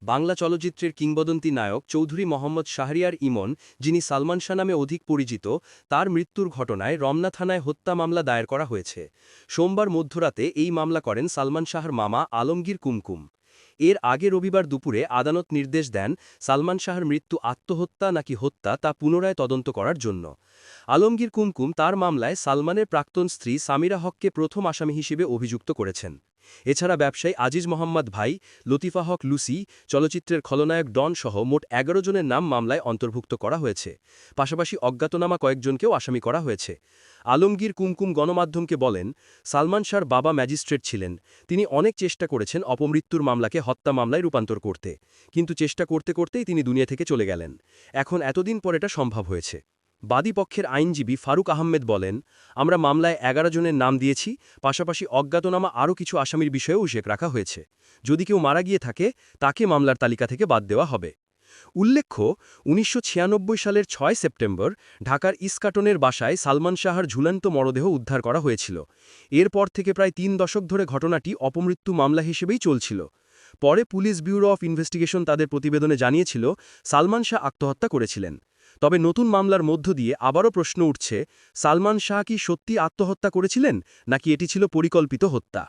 বাংলা চলচ্চিত্রের কিংবদন্তি নায়ক চৌধুরী মোহাম্মদ শাহরিয়ার ইমন, যিনি সালমান শাহ নামে অধিক পরিচিত, তার মৃত্যুর ঘটনায় রমনা থানায় হত্যা মামলা দায়ের করা হয়েছে। সোমবার মধ্যরাতে এই মামলা করেন সালমান শাহর মামা আলমগীর কুমকুম। এর আগে রবিবার দুপুরে আদালত নির্দেশ দেন সালমান শাহর মৃত্যু আত্মহত্যা নাকি হত্যা তা পুনরায় তদন্ত করার জন্য। আলমগীর কুমকুম তার মামলায় সালমানের প্রাক্তন স্ত্রী সামিরা হককে প্রথম আসামি হিসেবে অভিযুক্ত করেছেন। এছাড়া ব্যবসায়ী আজিজ মোহাম্মদ ভাই, লতিফা হক লুসি, চলচ্চিত্রের খলনায়ক ডন সহ মোট ১১ জনের নাম মামলায় অন্তর্ভুক্ত করা হয়েছে। পাশাপাশি অজ্ঞাতনামা কয়েকজনকেও আসামি করা হয়েছে। আলমগীর কুমকুম গণমাধ্যমকে বলেন, সালমান শাহর বাবা ম্যাজিস্ট্রেট ছিলেন। তিনি অনেক চেষ্টা করেছেন অপমৃত্যুর মামলাকে হত্যা মামলায় রূপান্তর করতে, কিন্তু চেষ্টা করতে করতেই তিনি দুনিয়া থেকে চলে গেলেন। এখন এতদিন পর এটা সম্ভব হয়েছে। বাদী পক্ষের আইনজীবী ফারুক আহমেদ বলেন, আমরা মামলায় ১১ জনের নাম দিয়েছি, পাশাপাশি অজ্ঞাতনামা আরও কিছু আসামির বিষয়েও উল্লেখ রাখা হয়েছে। যদি কেউ মারা গিয়ে থাকে, তাকে মামলার তালিকা থেকে বাদ দেওয়া হবে। উল্লেখ্য, ১৯৯৬ সালের ৬ সেপ্টেম্বর ঢাকার ইস্কাটনের বাসায় সালমান শাহর ঝুলন্ত মরদেহ উদ্ধার করা হয়েছিল। এরপর থেকে প্রায় ৩ দশক ধরে ঘটনাটি অপমৃত্যু মামলা হিসেবেই চলছিল। পরে পুলিশ ব্যুরো অফ ইনভেস্টিগেশন তাদের প্রতিবেদনে জানিয়েছিল সালমান শাহ আত্মহত্যা করেছিলেন। তবে নতুন মামলার মধ্য দিয়ে আবারও প্রশ্ন উঠছে, সালমান শাহ কি সত্যি আত্মহত্যা করেছিলেন, নাকি এটি ছিল পরিকল্পিত হত্যা?